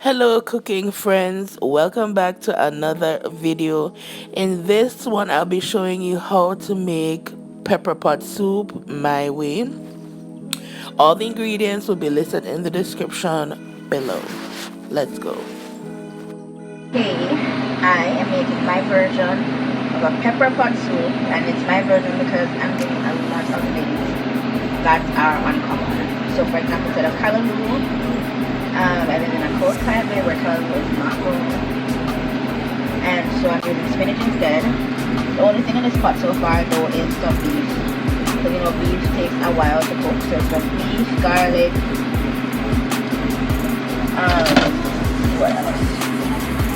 Hello cooking friends, welcome back to another video. In this one I'll be showing you how to make pepper pot soup my way. All the ingredients will be listed in the description below. Let's go. Hey, I am making my version of a pepper pot soup, and it's my version because I'm doing a lot of things that are uncommon. So for example, instead of callaloo, I live in a cold climate where callaloo is not grown, and so I'm using spinach instead. The only thing in this pot so far though is some beef, because you know beef takes a while to cook. So some beef, garlic, what else?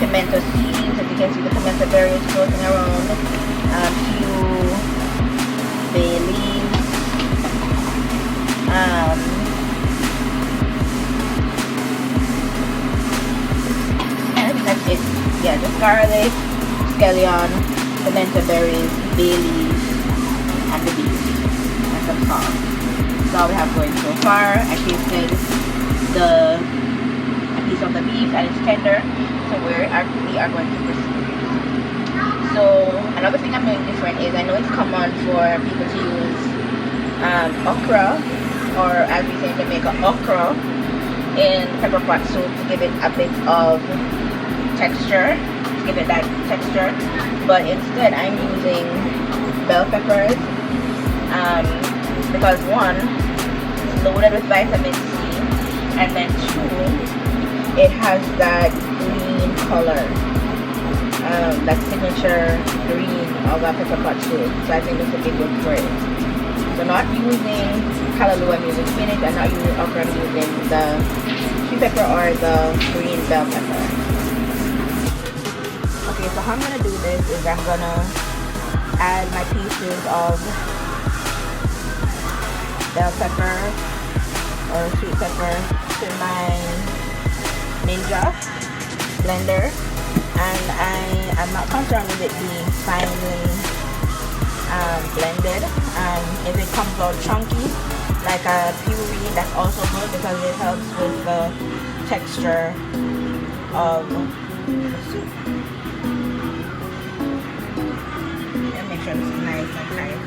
Pimento seeds. As you can see, the pimento berries floating around. Few bay leaves. And I think that's it. Yeah, just garlic, scallion, pimento berries, bay leaves, and the beef, and some salt. That's all we have going so far. I tasted the piece of the beef and it's tender, so we are going to proceed. So another thing I'm doing different is I know it's common for people to use okra, or as we say in Jamaica, okra, in pepper pot soup to give it a bit of texture, to give it that texture, but instead I'm using bell peppers because one, it's loaded with vitamin C, and then two, it has that green color, that signature green of a pepper pot soup. So I think this would be good for it. So not using callaloo, I'm using spinach. I'm not using okra, I'm using the sweet pepper or the green bell pepper. Okay, so how I'm gonna do this is I'm gonna add my pieces of bell pepper or sweet pepper to my Ninja blender, and I am not concerned with it being finely blended. If it comes out chunky like a puree, that's also good because it helps with the texture of the soup. And make sure it's nice and tight.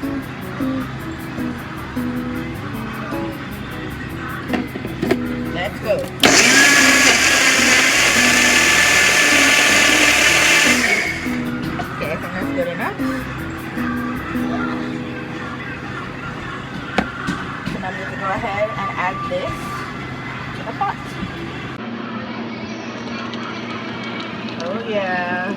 Let's go. Good enough. So now I'm going to go ahead and add this to the pot. Oh yeah.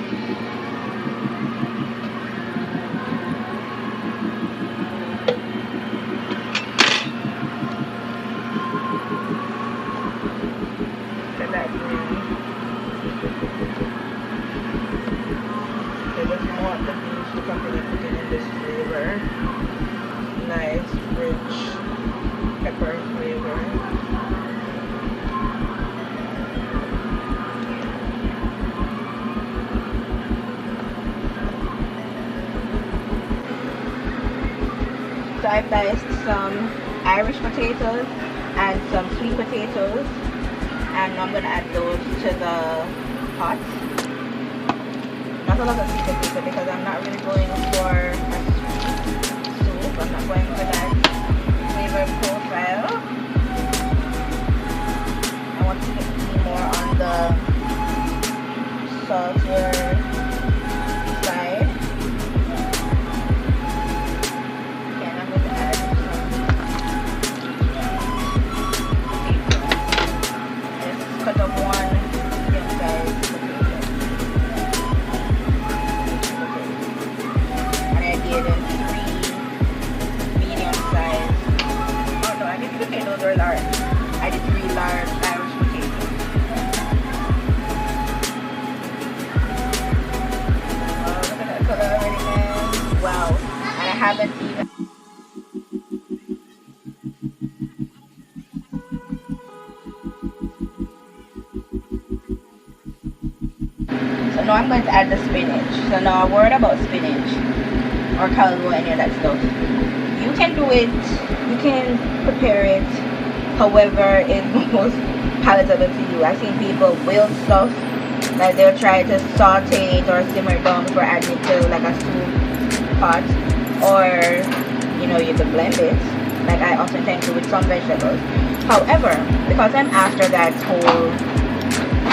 Look at that green. I just want the beef to continue cooking in this flavor. Nice, rich pepper flavor. So I've diced some Irish potatoes and some sweet potatoes, and I'm going to add those to the pot. Not a lot of sweet potato because I'm not really going for a sweet soup. I'm not going for that flavor profile. I want to be more on the saltier side. And I'm going to add some potato. Just cut up one medium size potato. Did 3 medium size. Oh no, I did potatoes or large. I did 3 large Irish potatoes. Oh, look at that color already, man. Wow. And I haven't even. So now I'm going to add the spinach. So now a word about spinach or callaloo, any of that stuff. You can do it, you can prepare it however is most palatable to you. I've seen people boil stuff, like they'll try to saute it or simmer it down before adding it to like a soup pot, or you know, you can blend it, like I often tend to with some vegetables. However, because I'm after that whole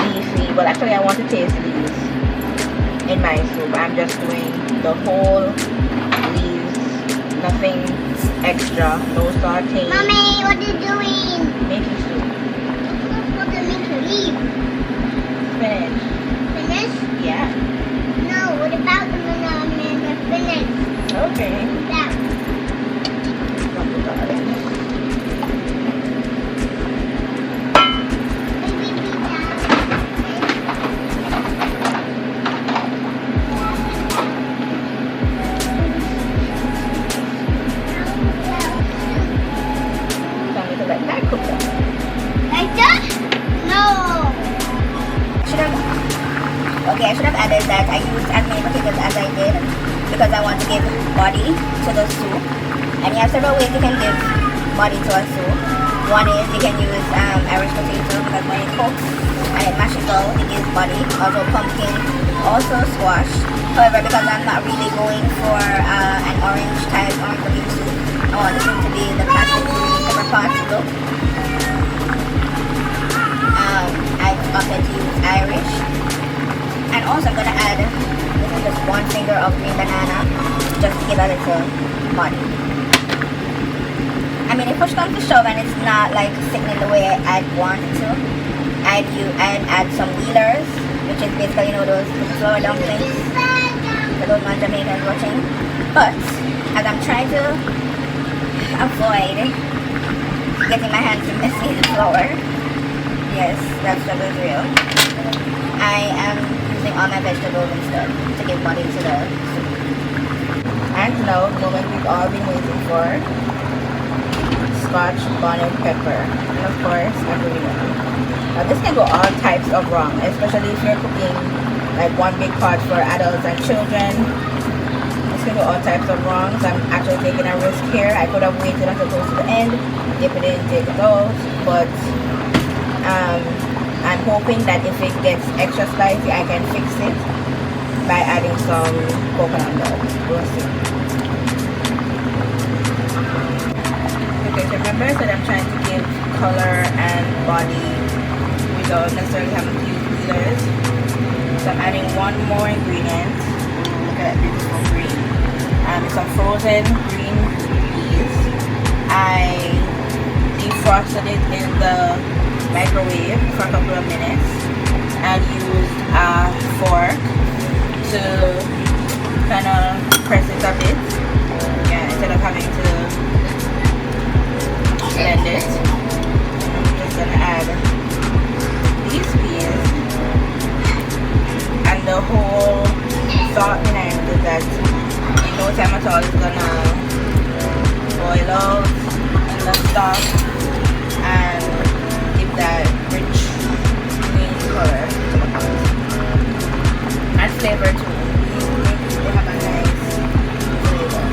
leafy, well actually I want to taste these in my soup, I'm just doing the whole leaves, nothing extra, no sauteing. Mommy, what are you doing? Minced soup. What the mean to leave? Spinach. Finish? Yeah. No, what about the banana finish? Okay. That. Tell me to let that cook down. Like that? No. I should have added that I used as many potatoes as I did because I want to give body to the soup. And you have several ways you can give body to a soup. One is you can use Irish potato because when it cooks and it mashes out, it gives body. Also pumpkin, also squash. However, because I'm not really going for an orange potato soup, I want the soup to be the classic green pepper pot look. I've opted to use Irish. And also I'm going to add, this is just one finger of green banana, just to give a little body. I mean, if push comes to shove and it's not like sickening the way I'd want it to, I'd add some wheelers, which is basically, you know, those flour dumplings, for those non-Jamaicans watching. But, as I'm trying to avoid getting my hands messy in the flour, yes, that struggle is real, I am using all my vegetables instead to give body to the soup. And now, the moment we've all been waiting for, Scotch bonnet pepper, and of course, everyone. Now this can go all types of wrong, especially if you're cooking like one big pot for adults and children. This can go all types of wrong, so I'm actually taking a risk here. I could have waited until close to the end, dip it in, take it out, but I'm hoping that if it gets extra spicy, I can fix it by adding some coconut milk. We'll see. Okay, so remember I said I'm trying to give color and body without necessarily having to use peelers. So I'm adding one more ingredient. Look at that beautiful green. It's some frozen green peas. I defrosted it in the microwave for a couple of minutes and used a fork to kind of press it a bit, yeah, instead of having to blend it. I'm just gonna add these peas, and the whole thought behind it is that in no time at all it's gonna boil out in the stock and give that rich green color to the pot. And flavor too. They have a nice flavor.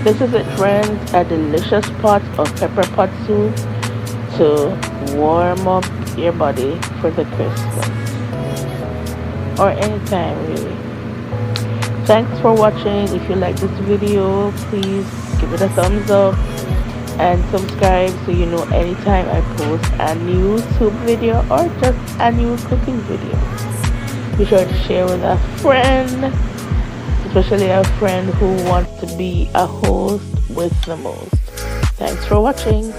This is it, friends, a delicious pot of pepper pot soup to warm up your body for the Christmas or anytime really. Thanks for watching. If you like this video, please give give it a thumbs up and subscribe so you know anytime I post a new soup video or just a new cooking video. Be sure to share with a friend, especially a friend who wants to be a host with the most. Thanks for watching.